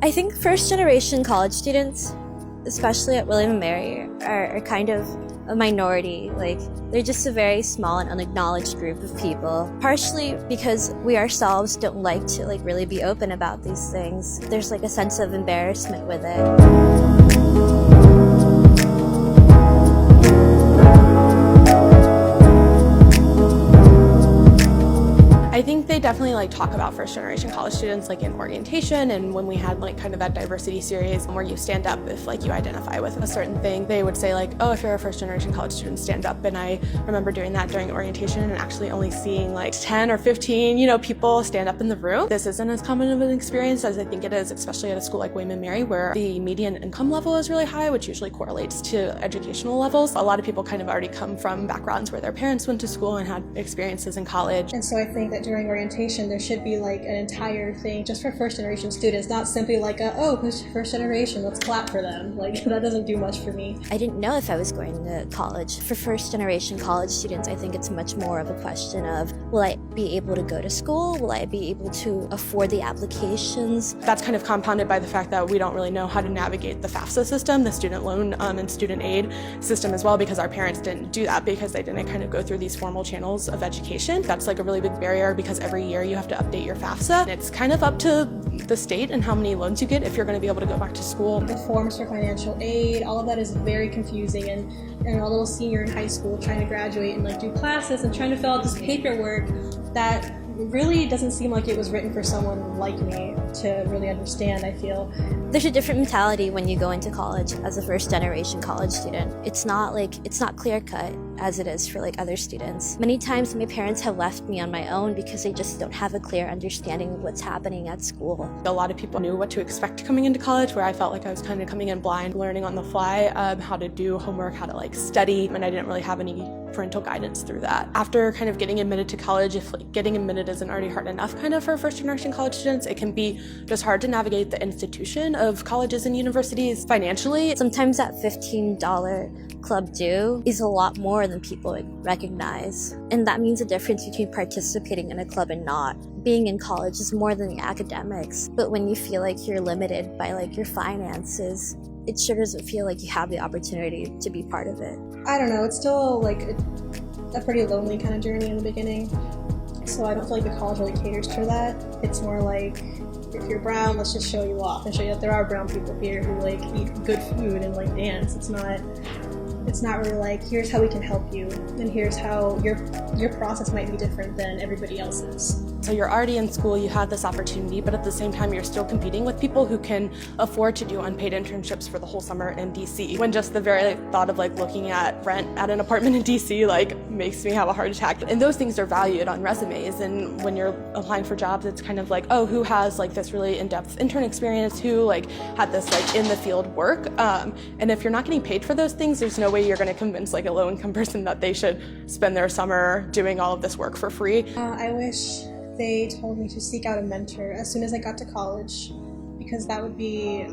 I think first-generation college students, especially at William & Mary, are kind of a minority. Like, they're just a very small and unacknowledged group of people. Partially because we ourselves don't like to really be open about these things. There's a sense of embarrassment with it. I think they definitely talk about first generation college students in orientation, and when we had kind of that diversity series where you stand up if you identify with a certain thing, they would say oh, if you're a first generation college student, stand up. And I remember doing that during orientation and actually only seeing 10 or 15 people stand up in the room. This isn't as common of an experience as I think it is, especially at a school like William & Mary, where the median income level is really high, which usually correlates to educational levels. A lot of people kind of already come from backgrounds where their parents went to school and had experiences in college. And so I think that during orientation there should be an entire thing just for first generation students, not simply oh, who's first generation, let's clap for them. That doesn't do much for me. I didn't know if I was going to college. For first generation college students, I think it's much more of a question of, will I be able to go to school? Will I be able to afford the applications? That's kind of compounded by the fact that we don't really know how to navigate the FAFSA system, the student loan and student aid system as well, because our parents didn't do that, because they didn't kind of go through these formal channels of education. That's a really big barrier, because every year you have to update your FAFSA. It's kind of up to the state and how many loans you get if you're going to be able to go back to school. The forms for financial aid, all of that is very confusing, and a little senior in high school trying to graduate and do classes and trying to fill out this paperwork that really doesn't seem like it was written for someone like me to really understand, I feel. There's a different mentality when you go into college as a first generation college student. It's not clear cut as it is for other students. Many times my parents have left me on my own because they just don't have a clear understanding of what's happening at school. A lot of people knew what to expect coming into college, where I felt like I was kind of coming in blind, learning on the fly, how to do homework, how to study, and I didn't really have any parental guidance through that. After kind of getting admitted to college, if getting admitted isn't already hard enough kind of for first generation college students, it can be just hard to navigate the institution of colleges and universities financially. Sometimes that $15 club due is a lot more than people recognize, and that means a difference between participating in a club and not. Being in college is more than the academics, but when you feel you're limited by your finances, it sure doesn't feel like you have the opportunity to be part of it. I don't know, it's still a pretty lonely kind of journey in the beginning, so I don't feel like the college really caters to that. It's more if you're brown, let's just show you off and show you that there are brown people here who eat good food and dance. It's not really here's how we can help you, and here's how your process might be different than everybody else's. So you're already in school, you have this opportunity, but at the same time you're still competing with people who can afford to do unpaid internships for the whole summer in DC. When just the very thought of looking at rent at an apartment in DC makes me have a heart attack. And those things are valued on resumes, and when you're applying for jobs, it's kind of oh, who has this really in-depth intern experience, who had this in the field work. And if you're not getting paid for those things, there's no way you're going to convince a low-income person that they should spend their summer doing all of this work for free. I wish they told me to seek out a mentor as soon as I got to college, because that would be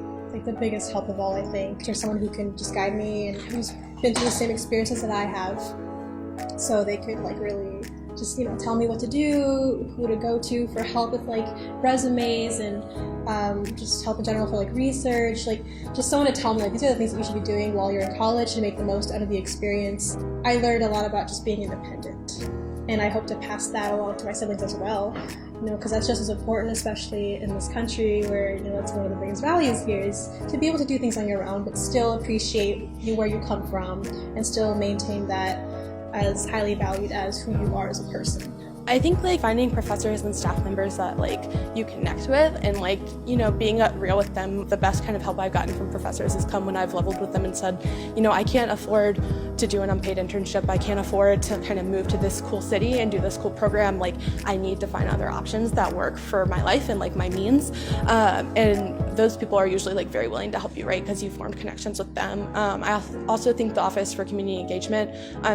the biggest help of all, I think. There's someone who can just guide me and who's been through the same experiences that I have, so they could really just tell me what to do, who to go to for help with resumes, and just help in general for research, just someone to tell me these are the things that you should be doing while you're in college to make the most out of the experience. I learned a lot about just being independent, and I hope to pass that along to my siblings as well, because that's just as important, especially in this country where that's one of the biggest values here, is to be able to do things on your own but still appreciate where you come from and still maintain that as highly valued as who you are as a person. I think finding professors and staff members that you connect with, and being real with them. The best kind of help I've gotten from professors has come when I've leveled with them and said, I can't afford to do an unpaid internship. I can't afford to kind of move to this cool city and do this cool program. I need to find other options that work for my life and my means. And those people are usually very willing to help you, right? Because you formed connections with them. I also think the Office for Community Engagement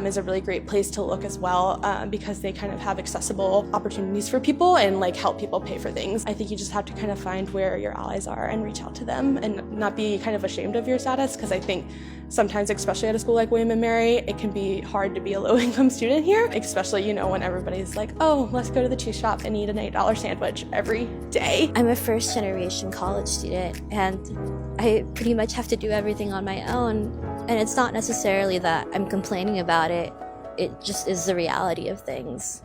is a really great place to look as well, because they kind of have accessible opportunities for people and help people pay for things. I think you just have to kind of find where your allies are and reach out to them and not be kind of ashamed of your status, because I think sometimes, especially at a school like William & Mary, it can be hard to be a low-income student here, especially when everybody's oh, let's go to the cheese shop and eat an $8 sandwich every day. I'm a first-generation college student. student, and I pretty much have to do everything on my own. And it's not necessarily that I'm complaining about it, it just is the reality of things.